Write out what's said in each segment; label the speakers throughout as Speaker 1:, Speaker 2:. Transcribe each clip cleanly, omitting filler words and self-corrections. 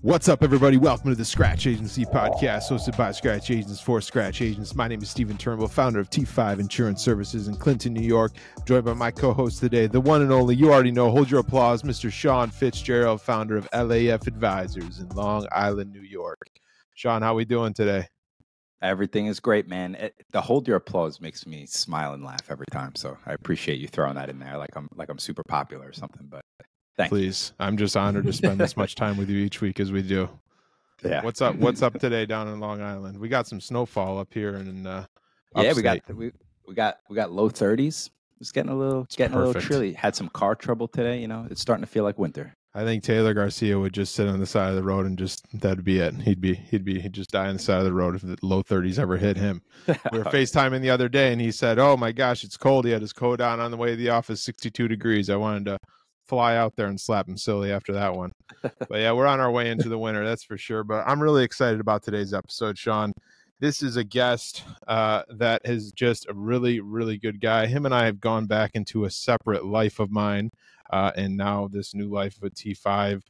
Speaker 1: What's up, everybody? Welcome to the Scratch Agency podcast, hosted by Scratch Agents for Scratch Agents. My name is Stephen Turnbull, founder of T5 Insurance Services in Clinton, New York. I'm joined by my co-host today, the one and only, you already know, hold your applause, Mr. Sean Fitzgerald, founder of LAF Advisors in Long Island, New York. Sean, how we doing today?
Speaker 2: Everything is great, man. The hold your applause makes me smile and laugh every time. So I appreciate you throwing that in there, like I'm super popular or something. But thanks.
Speaker 1: Please, I'm just honored to spend this much time with you each week as we do.
Speaker 2: Yeah.
Speaker 1: What's up? What's up today down in Long Island? We got some snowfall up here in
Speaker 2: yeah,
Speaker 1: upstate.
Speaker 2: we got low 30s. It's getting a little chilly. Had some car trouble today. You know, it's starting to feel like winter.
Speaker 1: I think Taylor Garcia would just sit on the side of the road and just that'd be it. He'd just die on the side of the road if the low 30s ever hit him. We were FaceTiming the other day and he said, "Oh my gosh, it's cold." He had his coat on the way to the office, 62 degrees. I wanted to fly out there and slap him silly after that one. But yeah, we're on our way into the winter, that's for sure. But I'm really excited about today's episode, Sean. This is a guest that is just a really, really good guy. Him and I have gone back into a separate life of mine. And now this new life with T5,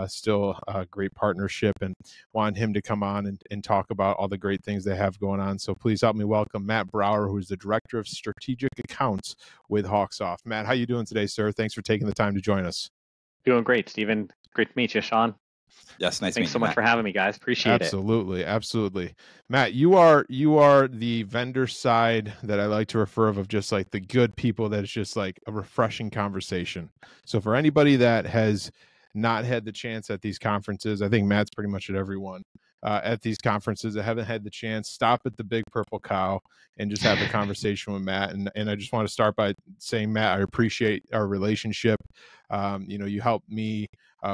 Speaker 1: still a great partnership, and want him to come on and talk about all the great things they have going on. So please help me welcome Matt Brauer, who is the Director of Strategic Accounts with Hawksoft. Matt, how you doing today, sir? Thanks for taking the time to join us.
Speaker 3: Doing great, Stephen. Great to meet you, Sean.
Speaker 2: Yes, nice.
Speaker 3: Thanks so much
Speaker 2: Matt.
Speaker 3: for having me, guys. Appreciate
Speaker 1: it. Absolutely. Matt, you are the vendor side that I like to refer of just like the good people that is just like a refreshing conversation. So for anybody that has not had the chance at these conferences, I think Matt's pretty much at every one. At these conferences that haven't had the chance, stop at the Big Purple Cow and just have a conversation with Matt. And I just want to start by saying, Matt, I appreciate our relationship. You helped me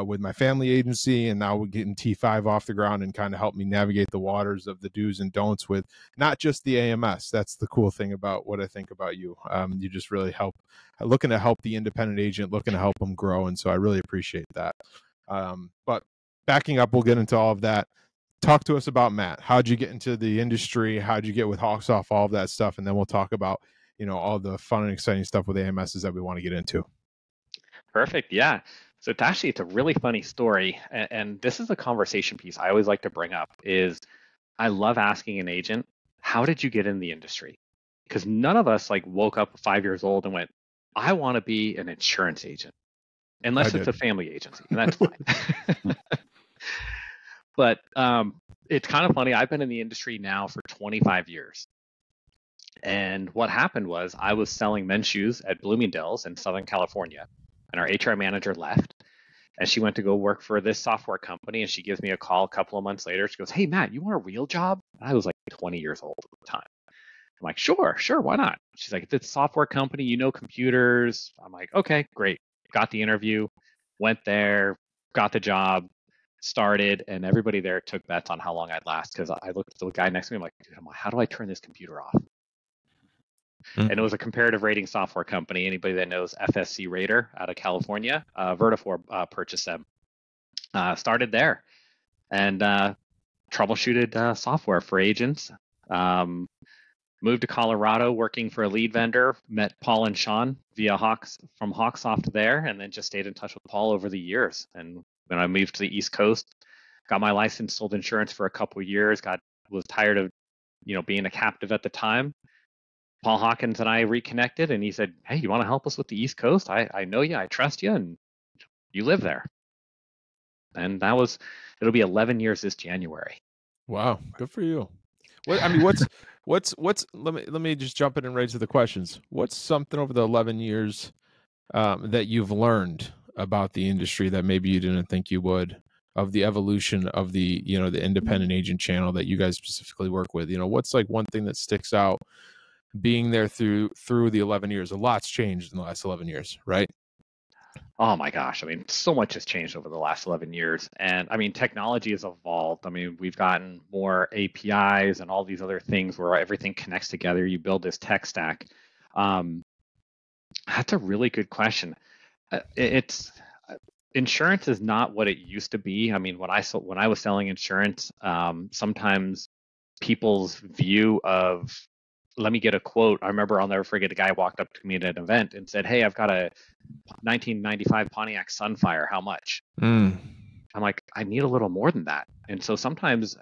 Speaker 1: with my family agency, and now we're getting T5 off the ground and kind of help me navigate the waters of the do's and don'ts with not just the AMS. That's the cool thing about what I think about you. You just really looking to help the independent agent, looking to help them grow. And so I really appreciate that. But backing up, we'll get into all of that. Talk to us about Matt. How'd you get into the industry? How'd you get with Hawksoft, all of that stuff? And then we'll talk about, all the fun and exciting stuff with AMSs that we want to get into.
Speaker 3: Perfect. Yeah. So it's a really funny story. And this is a conversation piece I always like to bring up is I love asking an agent, how did you get in the industry? Because none of us woke up 5 years old and went, I want to be an insurance agent, unless it's a family agency, and that's fine. But it's kind of funny. I've been in the industry now for 25 years. And what happened was I was selling men's shoes at Bloomingdale's in Southern California. And our HR manager left. And she went to go work for this software company. And she gives me a call a couple of months later. She goes, "Hey, Matt, you want a real job?" And I was 20 years old at the time. I'm like, sure, why not? She's like, "It's a software company. You know computers." I'm like, okay, great. Got the interview, went there, got the job. Started, and everybody there took bets on how long I'd last because I looked at the guy next to me. I'm like, dude, how do I turn this computer off? And it was a comparative rating software company. Anybody that knows FSC Rater out of California, Vertafore purchased them. Started there and troubleshooted software for agents. Moved to Colorado working for a lead vendor. Met Paul and Sean from Hawksoft there, and then just stayed in touch with Paul over the years. And when I moved to the East Coast, got my license, sold insurance for a couple of years, was tired of, being a captive at the time. Paul Hawkins and I reconnected, and he said, "Hey, you want to help us with the East Coast? I know you, I trust you, and you live there." And it'll be 11 years this January.
Speaker 1: Wow, good for you. What's let me just jump in and raise the questions. What's something over the 11 years that you've learned about the industry that maybe you didn't think you would, of the evolution of the, the independent agent channel that you guys specifically work with? What's one thing that sticks out being there through the 11 years? A lot's changed in the last 11 years, right?
Speaker 3: Oh my gosh. So much has changed over the last 11 years. And technology has evolved. We've gotten more APIs and all these other things where everything connects together. You build this tech stack. That's a really good question. Insurance is not what it used to be. When I was selling insurance, sometimes people's view of, let me get a quote. I remember, I'll never forget, a guy walked up to me at an event and said, "Hey, I've got a 1995 Pontiac Sunfire. How much?" I'm like, I need a little more than that. And so sometimes,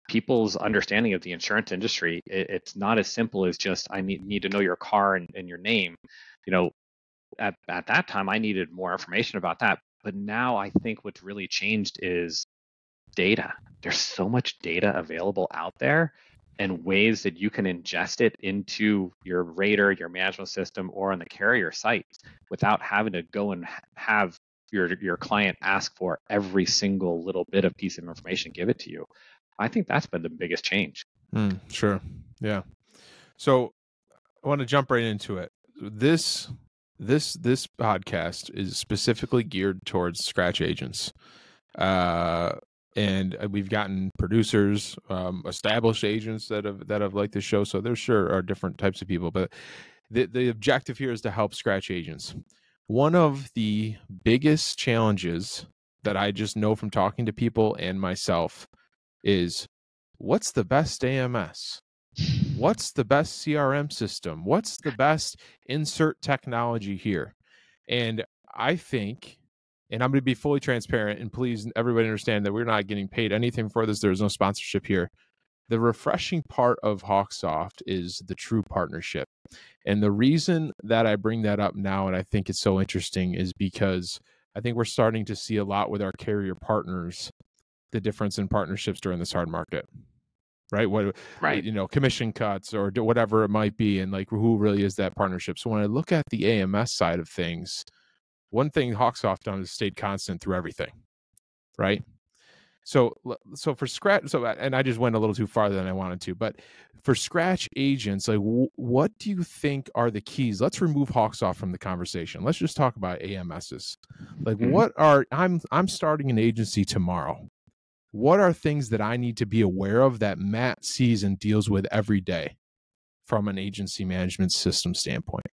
Speaker 3: people's understanding of the insurance industry, it's not as simple as just I need to know your car and your name. You know, at that time, I needed more information about that. But now I think what's really changed is data. There's so much data available out there and ways that you can ingest it into your rater, your management system, or on the carrier sites without having to go and have your client ask for every single little bit of piece of information, give it to you. I think that's been the biggest change.
Speaker 1: Sure. Yeah. So I want to jump right into it. This podcast is specifically geared towards scratch agents. And we've gotten producers, established agents that have liked the show. So there sure are different types of people, but the objective here is to help scratch agents. One of the biggest challenges that I just know from talking to people and myself is, what's the best AMS? What's the best CRM system? What's the best insert technology here? And I think, and I'm going to be fully transparent, and please everybody understand that we're not getting paid anything for this. There's no sponsorship here. The refreshing part of Hawksoft is the true partnership. And the reason that I bring that up now, and I think it's so interesting, is because I think we're starting to see a lot with our carrier partners, the difference in partnerships during this hard market. Right.
Speaker 3: Right.
Speaker 1: Commission cuts or whatever it might be. And like, who really is that partnership? So when I look at the AMS side of things, one thing Hawksoft done is stayed constant through everything. Right. So for scratch, and I just went a little too farther than I wanted to, but for scratch agents, like, what do you think are the keys? Let's remove Hawksoft from the conversation. Let's just talk about AMSs. Like, I'm starting an agency tomorrow. What are things that I need to be aware of that Matt sees and deals with every day from an agency management system standpoint?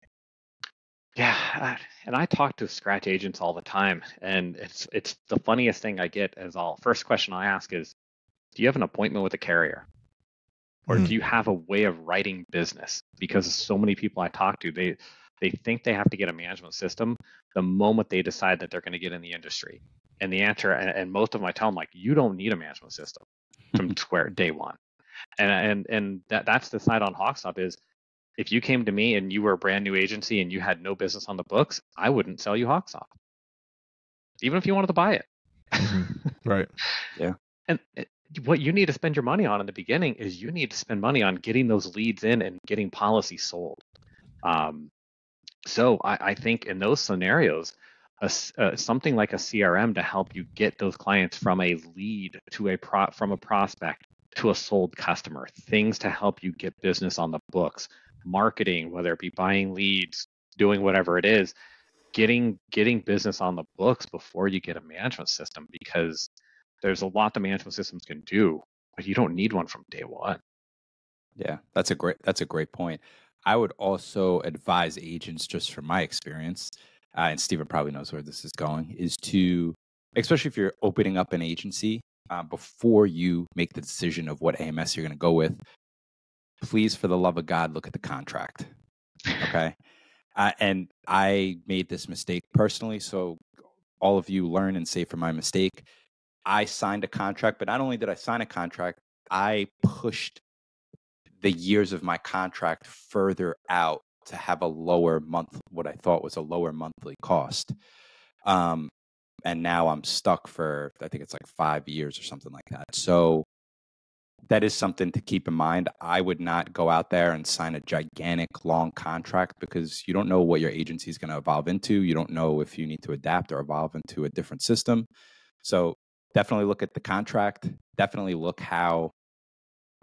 Speaker 3: Yeah, and I talk to scratch agents all the time, and it's the funniest thing I get is first question I ask is, do you have an appointment with a carrier? Or do you have a way of writing business? Because so many people I talk to, they think they have to get a management system the moment they decide that they're going to get in the industry. And the answer, and most of them I tell them, like, you don't need a management system from square day one. And that's the side on Hawksoft is, if you came to me and you were a brand new agency and you had no business on the books, I wouldn't sell you Hawksoft, even if you wanted to buy it.
Speaker 1: Right.
Speaker 2: Yeah.
Speaker 3: And what you need to spend your money on in the beginning is you need to spend money on getting those leads in and getting policies sold. So I think in those scenarios, something like a CRM to help you get those clients from a lead to from a prospect to a sold customer, things to help you get business on the books, marketing, whether it be buying leads, doing whatever it is, getting business on the books before you get a management system, because there's a lot the management systems can do, but you don't need one from day one.
Speaker 2: Yeah, that's a great point. I would also advise agents, just from my experience, and Stephen probably knows where this is going, is to, especially if you're opening up an agency, before you make the decision of what AMS you're going to go with, please, for the love of God, look at the contract. Okay. And I made this mistake personally, so all of you learn and save from my mistake. I signed a contract, but not only did I sign a contract, I pushed the years of my contract further out to have what I thought was a lower monthly cost. And now I'm stuck for, I think it's like 5 years or something like that. So that is something to keep in mind. I would not go out there and sign a gigantic long contract, because you don't know what your agency is going to evolve into. You don't know if you need to adapt or evolve into a different system. So definitely look at the contract. Definitely look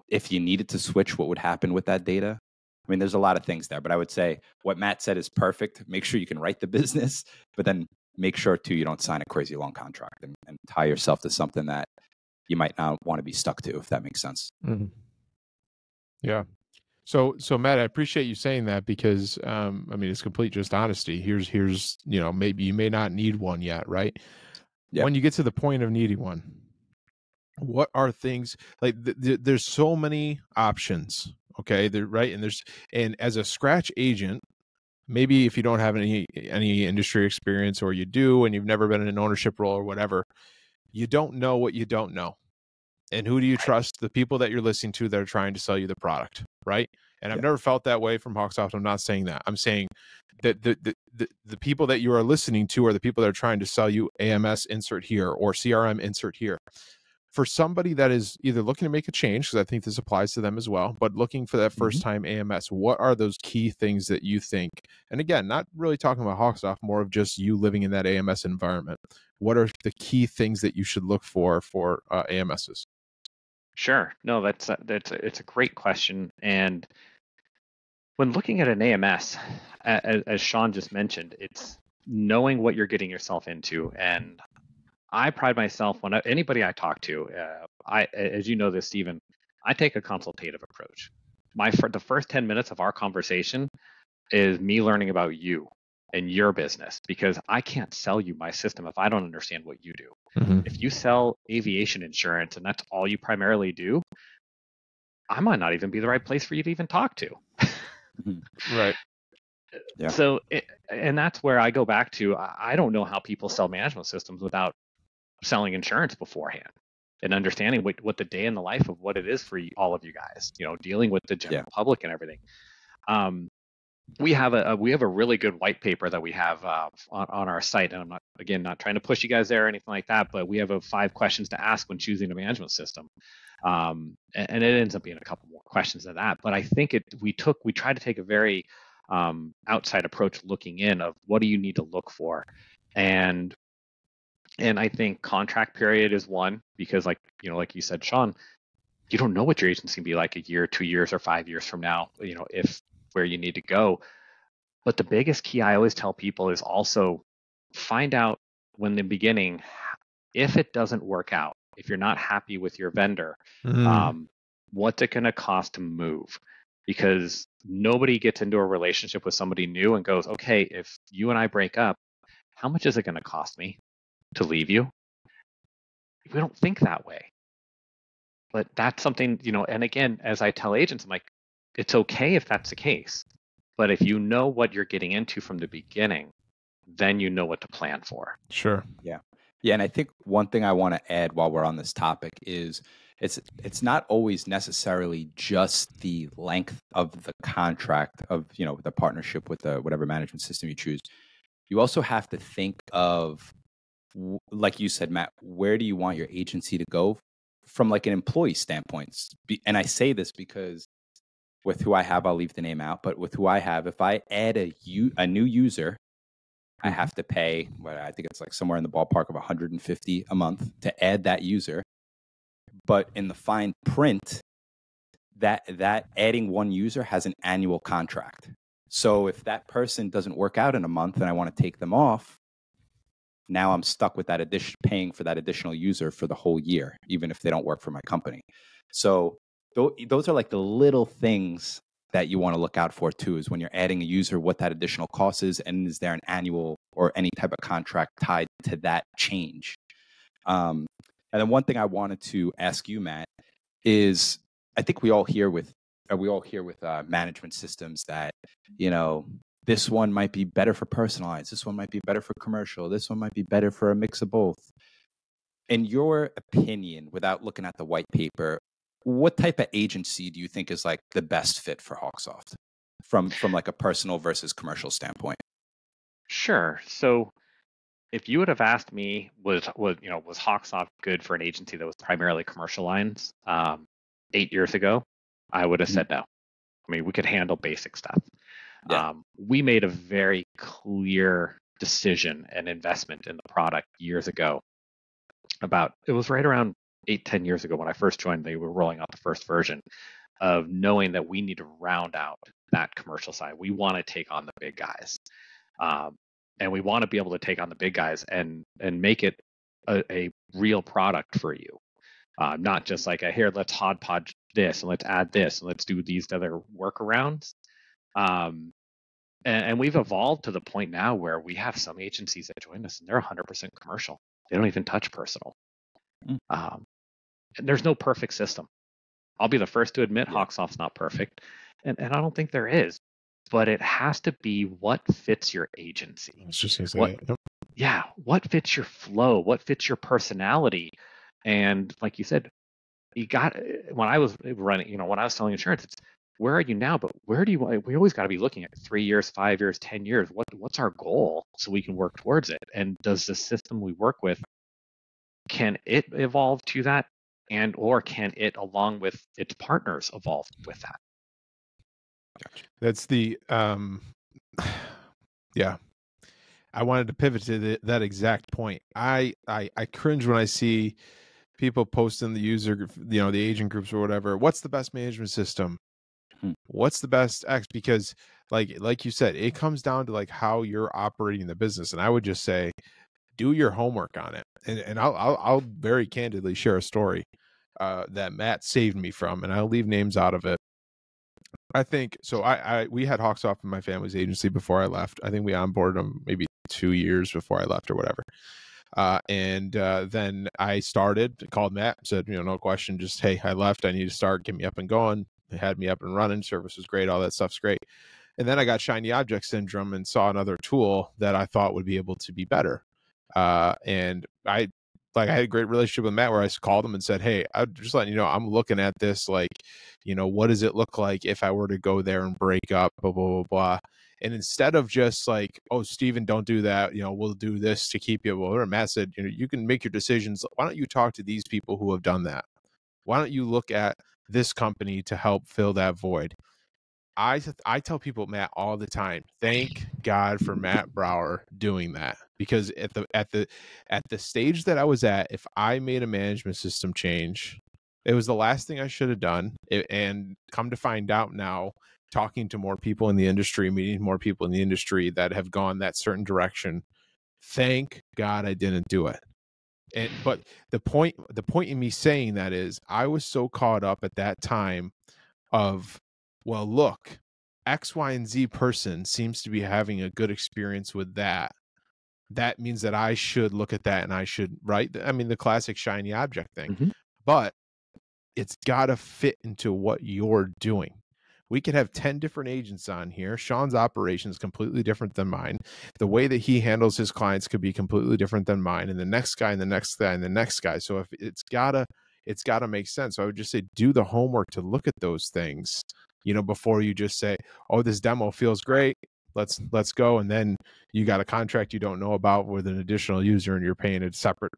Speaker 2: if you needed to switch, what would happen with that data. I mean, there's a lot of things there, but I would say what Matt said is perfect. Make sure you can write the business, but then make sure too, you don't sign a crazy long contract and tie yourself to something that you might not want to be stuck to, if that makes sense.
Speaker 1: Mm-hmm. Yeah. So Matt, I appreciate you saying that, because I mean, it's complete just honesty. Here's maybe you may not need one yet, right? Yeah. When you get to the point of needing one, what are things like? There's so many options. Okay, right, and as a scratch agent, maybe if you don't have any industry experience, or you do and you've never been in an ownership role or whatever, you don't know what you don't know. And who do you trust? The people that you're listening to that are trying to sell you the product, right? And I've never felt that way from Hawksoft. I'm not saying that. I'm saying that the people that you are listening to are the people that are trying to sell you AMS insert here or CRM insert here. For somebody that is either looking to make a change, because I think this applies to them as well, but looking for that first time AMS, what are those key things that you think? And again, not really talking about Hawksoft, more of just you living in that AMS environment. What are the key things that you should look for AMSs?
Speaker 3: Sure. No, it's a great question. And when looking at an AMS, as Sean just mentioned, it's knowing what you're getting yourself into. And I pride myself when anybody I talk to, as you know this, Stephen, I take a consultative approach. The first 10 minutes of our conversation is me learning about you and your business, because I can't sell you my system if I don't understand what you do. If you sell aviation insurance and that's all you primarily do, I might not even be the right place for you to even talk to.
Speaker 1: Right.
Speaker 2: Yeah.
Speaker 3: So, and that's where I go back to, I don't know how people sell management systems without selling insurance beforehand and understanding what the day in the life of what it is for all of you guys, dealing with the general public and everything. We have a really good white paper that we have on our site, and I'm not trying to push you guys there or anything like that, but we have 5 questions to ask when choosing a management system, and it ends up being a couple more questions than that. But I think we tried to take a very outside approach, looking in of what do you need to look for, and I think contract period is one, because like you said, Sean, you don't know what your agency can be like a year, 2 years, or 5 years from now, if where you need to go. But the biggest key I always tell people is also find out when the beginning, if it doesn't work out, if you're not happy with your vendor, what's it going to cost to move? Because nobody gets into a relationship with somebody new and goes, okay, if you and I break up, how much is it going to cost me to leave you? We don't think that way. But that's something, and again, as I tell agents, I'm like, it's okay if that's the case. But if you know what you're getting into from the beginning, then you know what to plan for.
Speaker 1: Sure.
Speaker 2: Yeah. And I think one thing I want to add while we're on this topic is it's not always necessarily just the length of the contract of, the partnership with the whatever management system you choose. You also have to think of, like you said, Matt, where do you want your agency to go from like an employee standpoint? And I say this because with who I have, I'll leave the name out, but with who I have, if I add a new user, I have to pay, I think it's like somewhere in the ballpark of $150 a month to add that user. But in the fine print, that adding one user has an annual contract. So if that person doesn't work out in a month and I want to take them off, now I'm stuck with that paying for that additional user for the whole year, even if they don't work for my company. So those are like the little things that you want to look out for too, is when you're adding a user, what that additional cost is, and is there an annual or any type of contract tied to that change? And then one thing I wanted to ask you, Matt, is I think we all hear with management systems that, this one might be better for personalized, this one might be better for commercial, this one might be better for a mix of both. In your opinion, without looking at the white paper, what type of agency do you think is like the best fit for Hawksoft from like a personal versus commercial standpoint?
Speaker 3: Sure. So if you would have asked me, was Hawksoft good for an agency that was primarily commercial lines 8 years ago, I would have said no. I mean, we could handle basic stuff. Yeah. We made a very clear decision and investment in the product years ago. It was right around 8-10 years ago when I first joined. They were rolling out the first version, of knowing that we need to round out that commercial side. We want to take on the big guys, and we want to be able to take on the big guys and make it a real product for you, not just like here, let's hodgepodge this and let's add this and let's do these other workarounds. And we've evolved to the point now where we have some agencies that join us and they're 100% commercial. They don't even touch personal. And there's no perfect system. I'll be the first to admit Hawksoft's not perfect, and I don't think there is. but it has to be what fits your agency.
Speaker 1: I was just gonna say,
Speaker 3: What,
Speaker 1: yep.
Speaker 3: yeah, what fits your flow? What fits your personality? And like you said, you got, when I was running, when I was selling insurance, it's where are you now? But where do you want? We always got to be looking at 3 years, 5 years, 10 years. What's our goal so we can work towards it? And does the system we work with, can it evolve to that? And or can it, along with its partners, evolve with that?
Speaker 1: That's the yeah. I wanted to pivot to that exact point. I cringe when I see people posting the user, the agent groups or whatever. What's the best management system? What's the best X? Because like you said, it comes down to like how you're operating the business. And I would just say, do your homework on it. And I'll very candidly share a story that Matt saved me from, and I'll leave names out of it. I think so. We had Hawksoft in my family's agency before I left. I think we onboarded them maybe 2 years before I left or whatever. And then I called Matt, said, no question, just, hey, I left. I need to start. Get me up and going. They had me up and running. Service was great. All that stuff's great. And then I got shiny object syndrome and saw another tool that I thought would be able to be better. And I had a great relationship with Matt where I called him and said, hey, I'm just letting you know, I'm looking at this, what does it look like if I were to go there and break up, blah, blah, blah, blah. And instead of just like, oh, Steven, don't do that, we'll do this to keep you. Well, Matt said, you can make your decisions. Why don't you talk to these people who have done that? Why don't you look at this company to help fill that void? I tell people, Matt, all the time, thank God for Matt Brauer doing that, because at the stage that I was at, if I made a management system change, it was the last thing I should have done. And come to find out now, talking to more people in the industry, meeting more people in the industry that have gone that certain direction, thank God I didn't do it. But the point in me saying that is, I was so caught up at that time of, well, look, X, Y, and Z person seems to be having a good experience with that. That means that I should look at that and I should, right? I mean, the classic shiny object thing.
Speaker 3: Mm-hmm.
Speaker 1: But it's got to fit into what you're doing. We could have 10 different agents on here. Sean's operation is completely different than mine. The way that he handles his clients could be completely different than mine, and the next guy and the next guy and the next guy. So if it's gotta make sense. So I would just say, do the homework to look at those things, before you just say, oh, this demo feels great, let's go. And then you got a contract you don't know about with an additional user and you're paying a separate,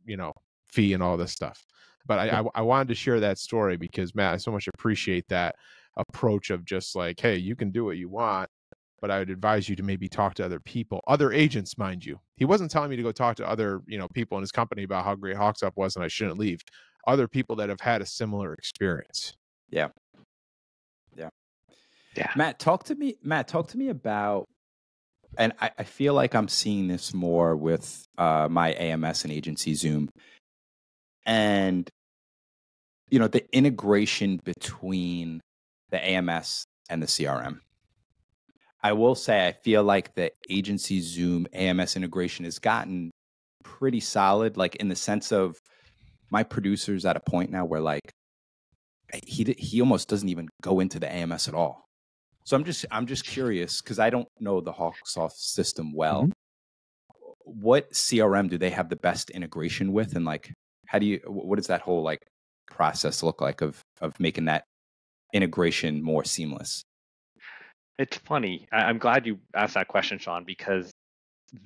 Speaker 1: fee and all this stuff. But I wanted to share that story because, Matt, I so much appreciate that approach of just like, hey, you can do what you want, but I would advise you to maybe talk to other people, other agents, mind you. He wasn't telling me to go talk to other, people in his company about how great Hawksoft was and I shouldn't leave. Other people that have had a similar experience.
Speaker 2: Yeah. Matt, talk to me about, and I feel like I'm seeing this more with my AMS and agency Zoom, and the integration between the AMS and the CRM. I will say I feel like the agency Zoom AMS integration has gotten pretty solid, like in the sense of my producer's at a point now where like he almost doesn't even go into the AMS at all. So I'm just curious, because I don't know the Hawksoft system well. Mm-hmm. What CRM do they have the best integration with, and like what does that whole like process look like of making that integration more seamless?
Speaker 3: It's funny. I'm glad you asked that question, Sean, because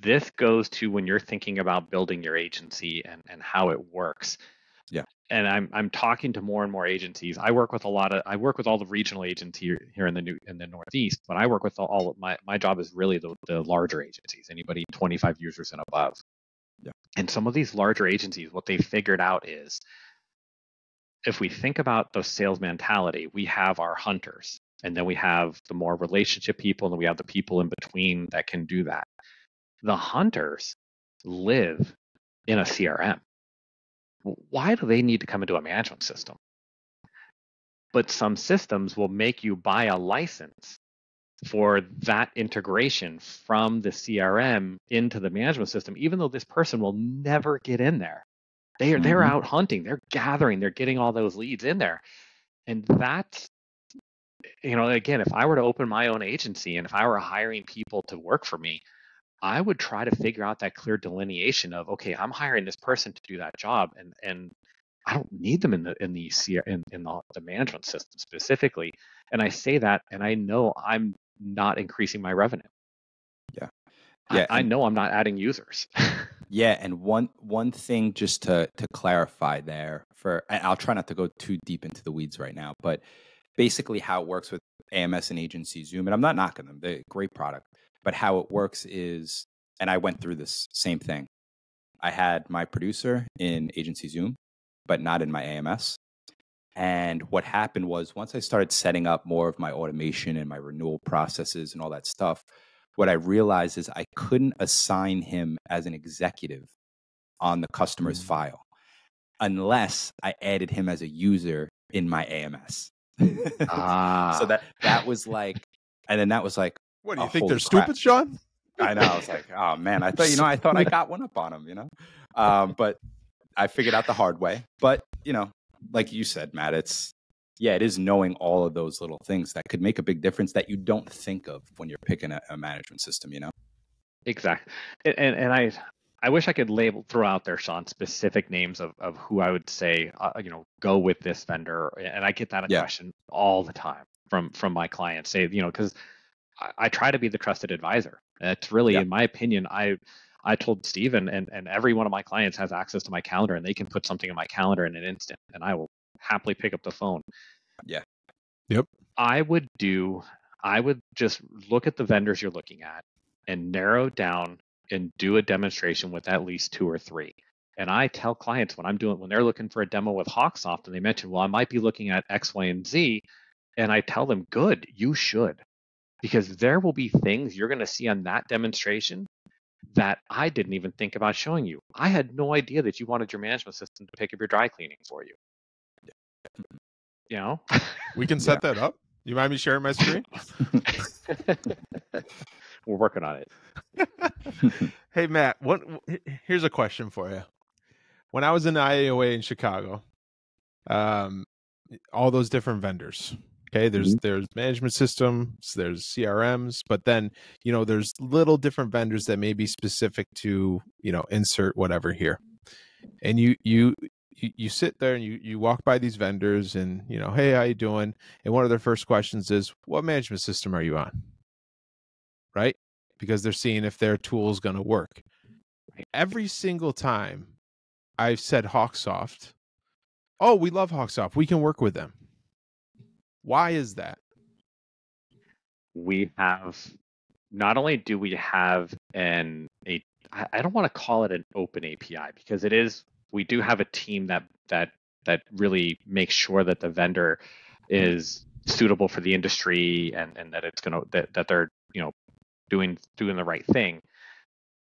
Speaker 3: this goes to when you're thinking about building your agency and how it works.
Speaker 2: Yeah.
Speaker 3: And I'm talking to more and more agencies. I work with all the regional agents here in the Northeast, but I work with all of my job is really the larger agencies, anybody 25 users and above.
Speaker 2: Yeah.
Speaker 3: And some of these larger agencies, what they figured out is, if we think about the sales mentality, we have our hunters, and then we have the more relationship people, and then we have the people in between that can do that. The hunters live in a CRM. Why do they need to come into a management system? But some systems will make you buy a license for that integration from the CRM into the management system, even though this person will never get in there. They're out hunting, they're gathering, they're getting all those leads in there. And that's again, if I were to open my own agency and if I were hiring people to work for me, I would try to figure out that clear delineation of, okay, I'm hiring this person to do that job, and I don't need them in the management system specifically. And I say that, and I know I'm not increasing my revenue.
Speaker 2: Yeah. Yeah.
Speaker 3: I know I'm not adding users.
Speaker 2: Yeah, and one thing just to clarify there, and I'll try not to go too deep into the weeds right now, but basically how it works with AMS and Agency Zoom, and I'm not knocking them, they're a great product, but how it works is, and I went through this same thing. I had my producer in Agency Zoom, but not in my AMS. And what happened was, once I started setting up more of my automation and my renewal processes and all that stuff, what I realized is I couldn't assign him as an executive on the customer's file unless I added him as a user in my AMS. So that was like, and then that was like,
Speaker 1: what do you think they're stupid, Sean?
Speaker 2: I know. I was like, oh man, I thought I got one up on him, but I figured out the hard way. But like you said, Matt, it is knowing all of those little things that could make a big difference that you don't think of when you're picking a management system,
Speaker 3: Exactly. And I wish I could throw out there, Sean, specific names of who I would say, go with this vendor. And I get that question all the time from my clients, say, because I try to be the trusted advisor. It's really, in my opinion, I told Steven and every one of my clients has access to my calendar, and they can put something in my calendar in an instant, and I will happily pick up the phone.
Speaker 2: Yeah.
Speaker 1: Yep.
Speaker 3: I would just look at the vendors you're looking at and narrow down and do a demonstration with at least 2 or 3. And I tell clients when they're looking for a demo with Hawksoft and they mention, well, I might be looking at X, Y, and Z. And I tell them, good, you should, because there will be things you're going to see on that demonstration that I didn't even think about showing you. I had no idea that you wanted your management system to pick up your dry cleaning for you.
Speaker 1: We can set that up. You mind me sharing my screen?
Speaker 3: We're working on it.
Speaker 1: Hey, Matt, here's a question for you. When I was in the IAOA in Chicago, all those different vendors, okay, there's management systems, there's CRMs, but then, there's little different vendors that may be specific to, insert whatever here. And you sit there and you walk by these vendors and, hey, how you doing? And one of their first questions is, what management system are you on? Right? Because they're seeing if their tool is going to work. Every single time I've said Hawksoft, oh, we love Hawksoft, we can work with them. Why is that?
Speaker 3: We have, not only do we have I don't want to call it an open API, because it is, we do have a team that really makes sure that the vendor is suitable for the industry and that it's going to, that they're, doing the right thing.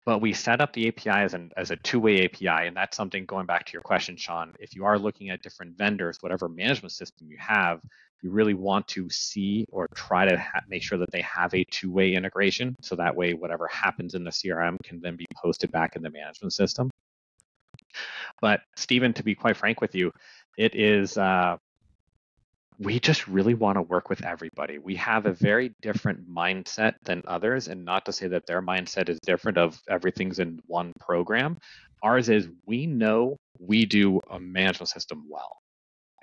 Speaker 3: But we set up the API as a two-way API, and that's something, going back to your question, Sean, if you are looking at different vendors, whatever management system you have, you really want to see or try to make sure that they have a two-way integration, so that way whatever happens in the CRM can then be posted back in the management system. But Steven, to be quite frank with you, it is we just really want to work with everybody. We have a very different mindset than others, and not to say that their mindset is different of everything's in one program. Ours is, we know we do a management system well,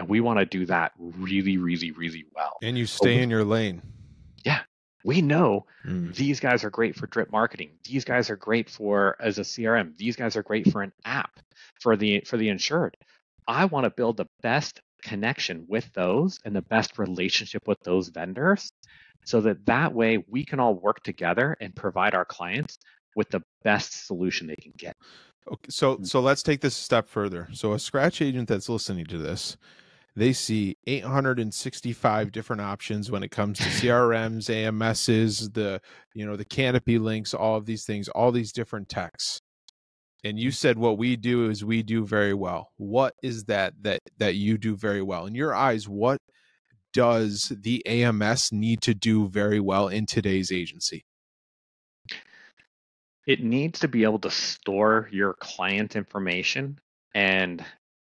Speaker 3: and we want to do that really, really, really well.
Speaker 1: And you stay in your lane.
Speaker 3: Yeah. We know these guys are great for drip marketing. These guys are great for as a CRM. These guys are great for an app for the insured. I want to build the best connection with those and the best relationship with those vendors, so that way we can all work together and provide our clients with the best solution they can get.
Speaker 1: Okay, so let's take this a step further. So a scratch agent that's listening to this, they see 865 different options when it comes to CRMs, AMSs, the canopy links, all of these things, all these different techs. And you said what we do is we do very well. What is that you do very well? In your eyes, what does the AMS need to do very well in today's agency?
Speaker 3: It needs to be able to store your client information and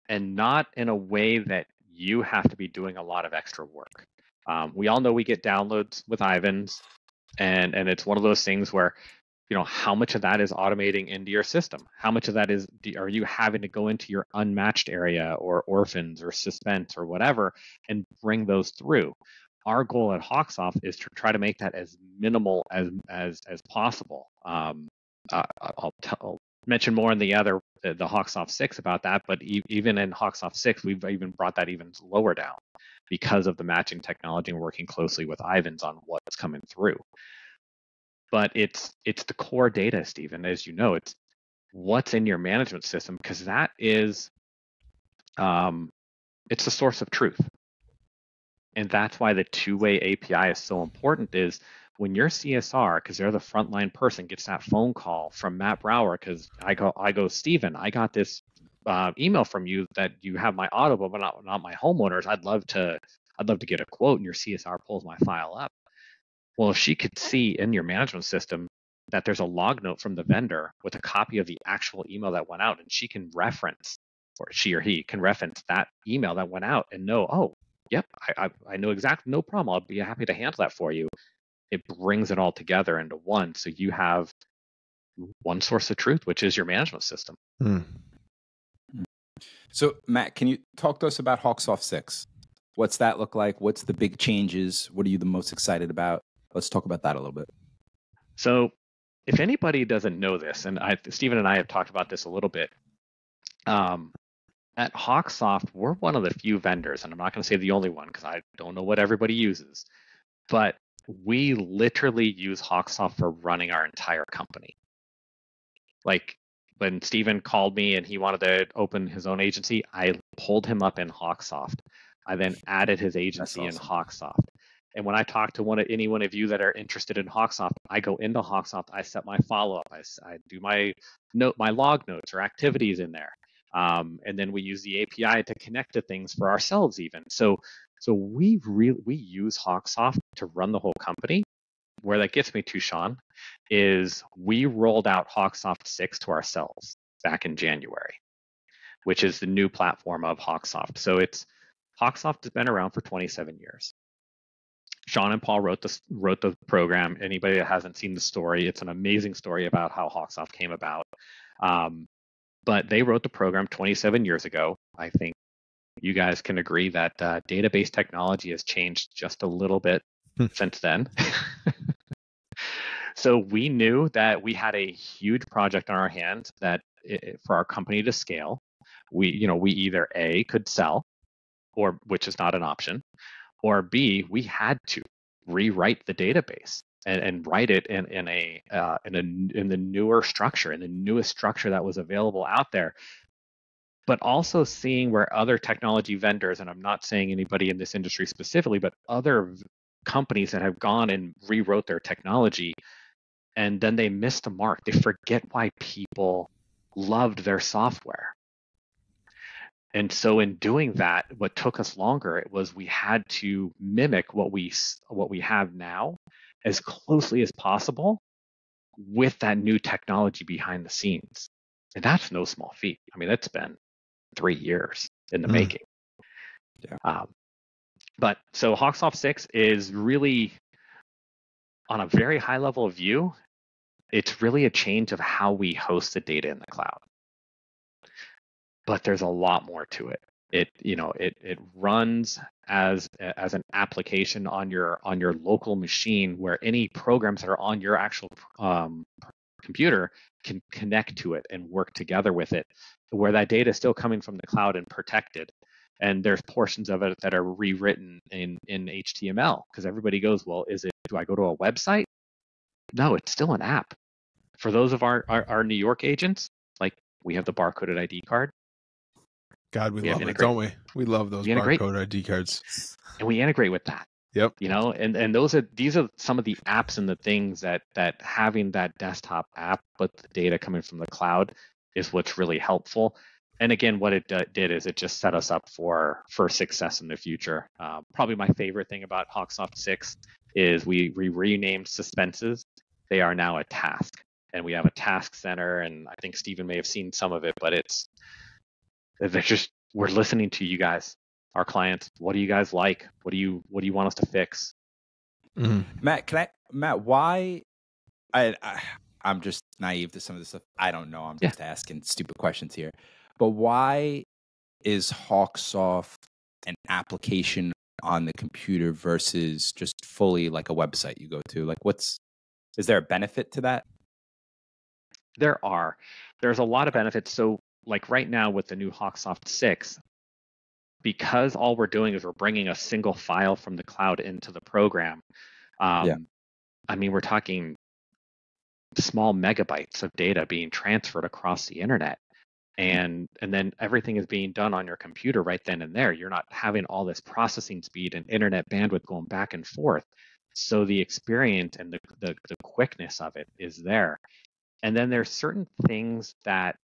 Speaker 3: not in a way that you have to be doing a lot of extra work. We all know we get downloads with Ivans, and it's one of those things where, how much of that is automating into your system? How much of that are you having to go into your unmatched area or orphans or suspense or whatever and bring those through? Our goal at Hawksoft is to try to make that as minimal as possible. I'll mention more in the Hawksoft 6 about that, but even in Hawksoft 6, we've even brought that even lower down because of the matching technology and working closely with Ivans on what's coming through. But it's the core data, Stephen, as you know, it's what's in your management system, because that is it's the source of truth. And that's why the two-way API is so important, is when your CSR, because they're the frontline person, gets that phone call from Matt Brauer, because I go, Stephen, I got this email from you that you have my auto, but not my homeowners. I'd love to get a quote, and your CSR pulls my file up. Well, if she could see in your management system that there's a log note from the vendor with a copy of the actual email that went out, and she can reference, or she or he can reference that email that went out and know, oh, yep, I know exactly, no problem. I'll be happy to handle that for you. It brings it all together into one. So you have one source of truth, which is your management system.
Speaker 2: So Matt, can you talk to us about Hawksoft 6? What's that look like? What's the big changes? What are you the most excited about? Let's talk about that a little bit.
Speaker 3: So if anybody doesn't know this, and Stephen and I have talked about this a little bit, at Hawksoft, we're one of the few vendors, and I'm not going to say the only one because I don't know what everybody uses, but we literally use Hawksoft for running our entire company. Like when Stephen called me and he wanted to open his own agency, I pulled him up in Hawksoft. I then added his agency in Hawksoft. And when I talk to any one of you that are interested in Hawksoft, I go into Hawksoft, I set my follow-up, I do my log notes or activities in there. And then we use the API to connect to things for ourselves even. So we use Hawksoft to run the whole company. Where that gets me to, Sean, is we rolled out Hawksoft 6 to ourselves back in January, which is the new platform of Hawksoft. So Hawksoft has been around for 27 years. Sean and Paul wrote the program. Anybody that hasn't seen the story, it's an amazing story about how Hawksoft came about. But they wrote the program 27 years ago. I think you guys can agree that database technology has changed just a little bit since then. So we knew that we had a huge project on our hands that for our company to scale, we either A, could sell, or which is not an option, or B, we had to rewrite the database and write it in the newer structure, in the newest structure that was available out there. But also seeing where other technology vendors, and I'm not saying anybody in this industry specifically, but other companies that have gone and rewrote their technology, and then they missed the mark. They forget why people loved their software. And so in doing that, what took us longer, it was we had to mimic what we have now as closely as possible with that new technology behind the scenes. And that's no small feat. I mean, it's been 3 years in the making.
Speaker 2: Yeah.
Speaker 3: But so Hawksoft 6 is really, on a very high level view, it's really a change of how we host the data in the cloud. But there's a lot more to it. It runs as an application on your local machine, where any programs that are on your actual computer can connect to it and work together with it, where that data is still coming from the cloud and protected. And there's portions of it that are rewritten in HTML, because everybody goes, well, do I go to a website? No, it's still an app. For those of our New York agents, like, we have the barcoded ID card.
Speaker 1: God, we love it, don't we? We love those barcode ID cards.
Speaker 3: And we integrate with that.
Speaker 1: Yep.
Speaker 3: And these are some of the apps and the things that having that desktop app, but the data coming from the cloud, is what's really helpful. And again, what it did is it just set us up for success in the future. Probably my favorite thing about Hawksoft 6 is we renamed suspenses. They are now a task, and we have a task center. And I think Stephen may have seen some of it, but we're listening to you guys. our clients, what do you guys like? What do you want us to fix?
Speaker 2: Matt, why I'm just naive to some of this stuff. I don't know. I'm
Speaker 3: Yeah.
Speaker 2: just asking stupid questions here. But why is Hawksoft an application on the computer versus just fully like a website you go to? Like, is there a benefit to that?
Speaker 3: There's a lot of benefits. So like right now with the new Hawksoft 6, because all we're doing is we're bringing a single file from the cloud into the program. I mean, we're talking small megabytes of data being transferred across the internet. And then everything is being done on your computer right then and there. You're not having all this processing speed and internet bandwidth going back and forth. So the experience and the quickness of it is there. And then there's certain things that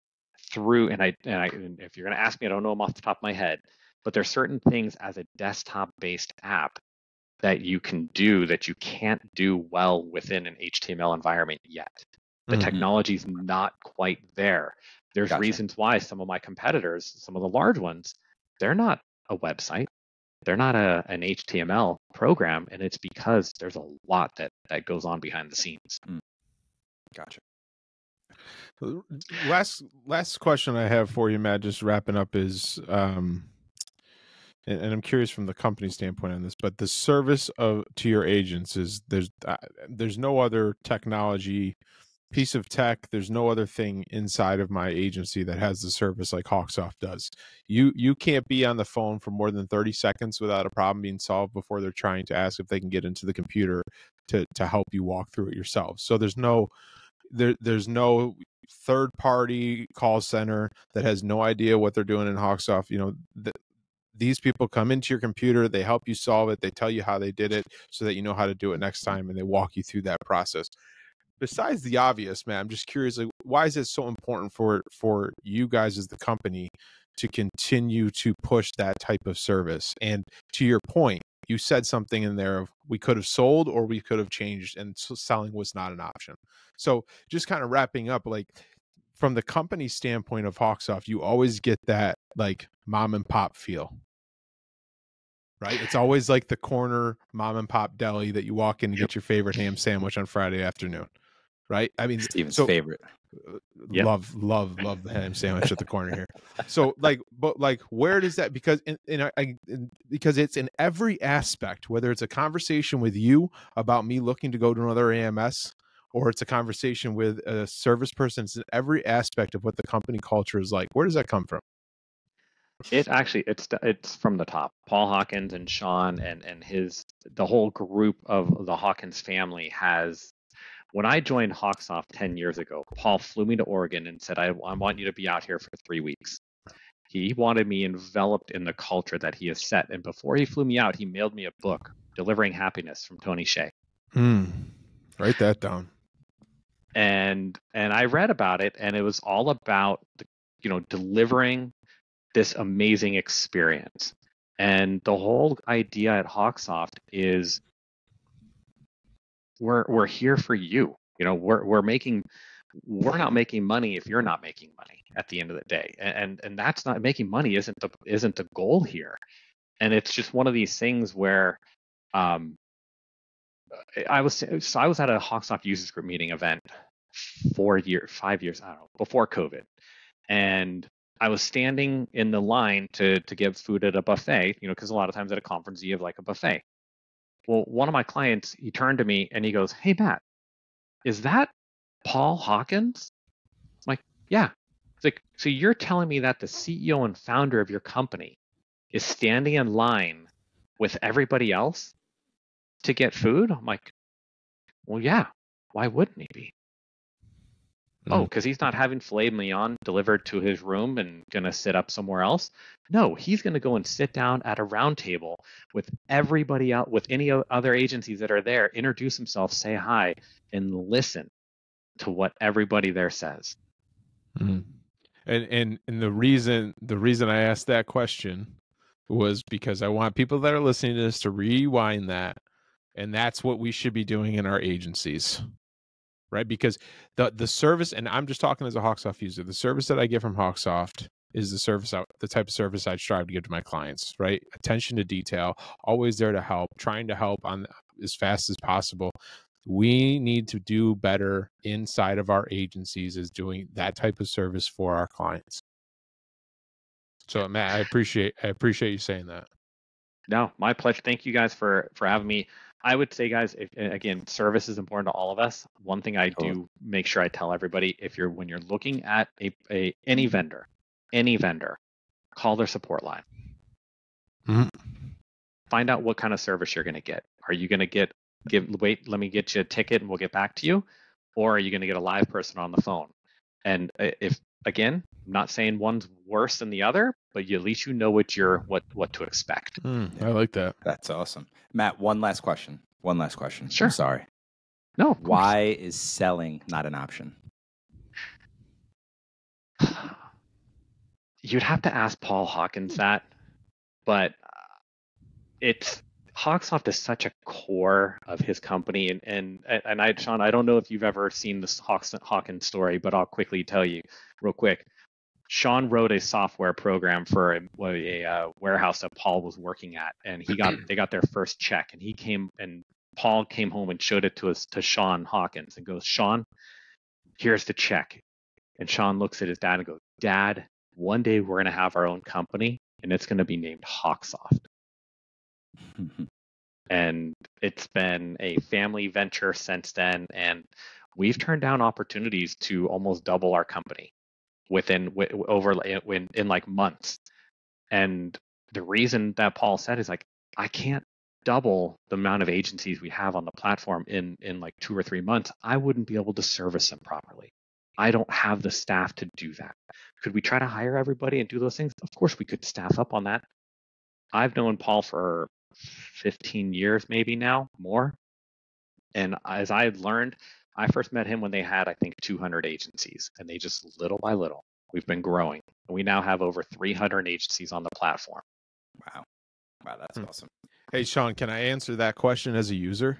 Speaker 3: and if you're going to ask me, I don't know them off the top of my head, but there's certain things as a desktop-based app that you can do that you can't do well within an HTML environment yet. The technology's not quite there. There's reasons why some of my competitors, some of the large ones, they're not a website. They're not an HTML program, and it's because there's a lot that goes on behind the scenes.
Speaker 2: Gotcha.
Speaker 1: Last question I have for you, Matt, just wrapping up is, and I'm curious from the company standpoint on this, but the service to your agents is there's no other technology piece of tech, there's no other thing inside of my agency that has the service like Hawksoft does. You can't be on the phone for more than 30 seconds without a problem being solved before they're trying to ask if they can get into the computer to help you walk through it yourself. So there's no third party call center that has no idea what they're doing in Hawksoft. You know, these people come into your computer, they help you solve it, they tell you how they did it so that you know how to do it next time, and they walk you through that process. Besides the obvious, man, I'm just curious, like, why is it so important for you guys as the company to continue to push that type of service? And to your point, you said something in there of we could have sold or we could have changed, and so selling was not an option. So just kind of wrapping up, like from the company standpoint of Hawksoft, you always get that like mom and pop feel, right? It's always like the corner mom and pop deli that you walk in to get your favorite ham sandwich on Friday afternoon. Right. I mean,
Speaker 2: Steven's favorite.
Speaker 1: Love the ham sandwich at the corner here. So but where does that, because because it's in every aspect, whether it's a conversation with you about me looking to go to another AMS, or it's a conversation with a service person, it's in every aspect of what the company culture is like. Where does that come from?
Speaker 3: It's from the top. Paul Hawkins and Sean and the whole group of the Hawkins family has. When I joined Hawksoft 10 years ago, Paul flew me to Oregon and said, I want you to be out here for 3 weeks. He wanted me enveloped in the culture that he has set. And before he flew me out, he mailed me a book, Delivering Happiness from Tony Hsieh.
Speaker 1: Write that down.
Speaker 3: And I read about it, and it was all about, delivering this amazing experience. And the whole idea at Hawksoft is we're here for you. We're not making money if you're not making money at the end of the day. And that's not, making money isn't the goal here. And it's just one of these things where I was at a Hawksoft users group meeting event 5 years, I don't know, before COVID. And I was standing in the line to get food at a buffet, because a lot of times at a conference you have like a buffet. Well, one of my clients, he turned to me and he goes, "Hey, Matt, is that Paul Hawkins?" I'm like, "Yeah." It's like, "So you're telling me that the CEO and founder of your company is standing in line with everybody else to get food?" I'm like, "Well, yeah. Why wouldn't he be?" Oh, because he's not having filet mignon delivered to his room and going to sit up somewhere else. No, he's going to go and sit down at a round table with everybody out, with any other agencies that are there, introduce himself, say hi, and listen to what everybody there says.
Speaker 1: And the reason I asked that question was because I want people that are listening to this to rewind that, and that's what we should be doing in our agencies. Right? Because the service, and I'm just talking as a Hawksoft user, the service that I get from Hawksoft is the type of service I strive to give to my clients, right? Attention to detail, always there to help, trying to help on as fast as possible. We need to do better inside of our agencies is doing that type of service for our clients. So Matt, I appreciate you saying that.
Speaker 3: No, my pleasure. Thank you guys for having me. I would say, guys, again, service is important to all of us. One thing I do make sure I tell everybody, when you're looking at any vendor, call their support line.
Speaker 1: Mm-hmm.
Speaker 3: Find out what kind of service you're going to get. Are you going to wait, let me get you a ticket and we'll get back to you? Or are you going to get a live person on the phone? And again, I'm not saying one's worse than the other, but at least you know what to expect.
Speaker 1: I like that.
Speaker 2: That's awesome. Matt, one last question.
Speaker 3: Sure.
Speaker 2: I'm sorry.
Speaker 3: No.
Speaker 2: Why is selling not an option?
Speaker 3: You'd have to ask Paul Hawkins that, but Hawksoft is such a core of his company, and Sean, I don't know if you've ever seen this Hawkins story, but I'll quickly tell you real quick. Sean wrote a software program for a warehouse that Paul was working at, and they got their first check, and Paul came home and showed it to Sean Hawkins and goes, "Sean, here's the check." And Sean looks at his dad and goes, "Dad, one day we're going to have our own company, and it's going to be named Hawksoft." And it's been a family venture since then, and we've turned down opportunities to almost double our company in like months. And the reason that Paul said is like, I can't double the amount of agencies we have on the platform in like 2 or 3 months. I wouldn't be able to service them properly. I don't have the staff to do that. Could we try to hire everybody and do those things? Of course we could staff up on that. I've known Paul for 15 years, maybe now, more. And as I had learned, I first met him when they had, I think, 200 agencies. And they just little by little, we've been growing. And we now have over 300 agencies on the platform.
Speaker 2: Wow, that's awesome.
Speaker 1: Hey, Sean, can I answer that question as a user?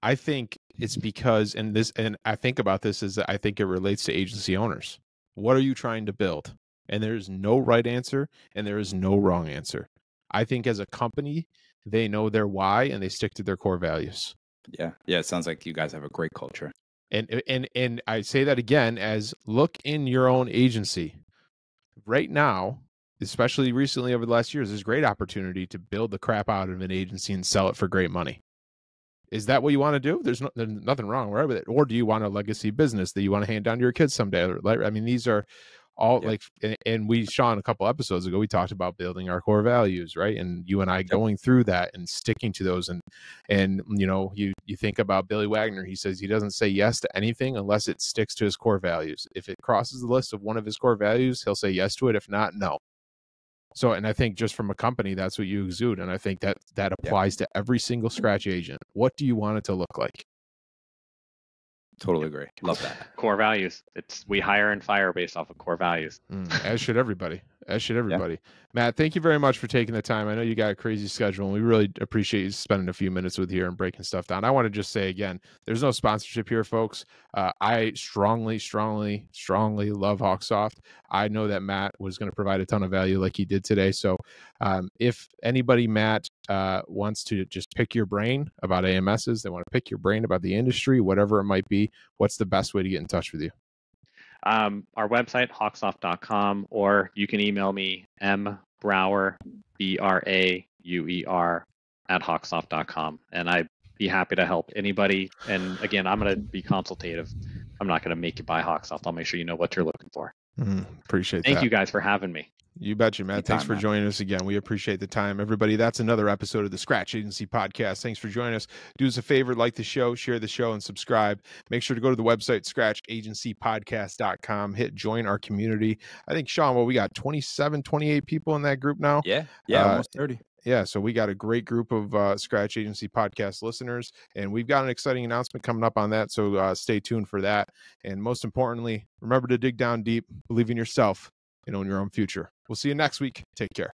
Speaker 1: I think it's because, and I think about this as I think it relates to agency owners. What are you trying to build? And there's no right answer and there is no wrong answer. I think as a company, they know their why and they stick to their core values.
Speaker 2: Yeah. It sounds like you guys have a great culture.
Speaker 1: And I say that again as look in your own agency. Right now, especially recently over the last years, there's great opportunity to build the crap out of an agency and sell it for great money. Is that what you want to do? There's nothing wrong right with it. Or do you want a legacy business that you want to hand down to your kids someday? I mean, these are all like, and Sean, a couple episodes ago, we talked about building our core values, right? And you and I going through that and sticking to those. And you know, you think about Billy Wagner, he says he doesn't say yes to anything unless it sticks to his core values. If it crosses the list of one of his core values, he'll say yes to it. If not, no. So, and I think just from a company, that's what you exude. And I think that applies to every single scratch agent. What do you want it to look like?
Speaker 2: Totally agree. Love that.
Speaker 3: Core values. We hire and fire based off of core values.
Speaker 1: As should everybody. Yeah. Matt, thank you very much for taking the time. I know you got a crazy schedule, and we really appreciate you spending a few minutes with here and breaking stuff down. I want to just say again, there's no sponsorship here, folks. I strongly love Hawksoft. I know that Matt was going to provide a ton of value like he did today. So if anybody, Matt, wants to just pick your brain about AMSs, they want to pick your brain about the industry, whatever it might be, what's the best way to get in touch with you?
Speaker 3: Our website, hawksoft.com, or you can email me, mbrauer, BRAUER, @hawksoft.com. And I'd be happy to help anybody. And again, I'm going to be consultative. I'm not going to make you buy Hawksoft. I'll make sure you know what you're looking for.
Speaker 1: Appreciate that.
Speaker 3: Thank you guys for having me.
Speaker 1: You betcha, Matt. Thanks for joining us again. We appreciate the time. Everybody, that's another episode of the Scratch Agency Podcast. Thanks for joining us. Do us a favor, like the show, share the show, and subscribe. Make sure to go to the website, scratchagencypodcast.com. Hit join our community. I think, Sean, we got 27, 28 people in that group now?
Speaker 2: Yeah, almost 30.
Speaker 1: Yeah, so we got a great group of Scratch Agency Podcast listeners, and we've got an exciting announcement coming up on that, so stay tuned for that. And most importantly, remember to dig down deep, believe in yourself, and own your own future. We'll see you next week. Take care.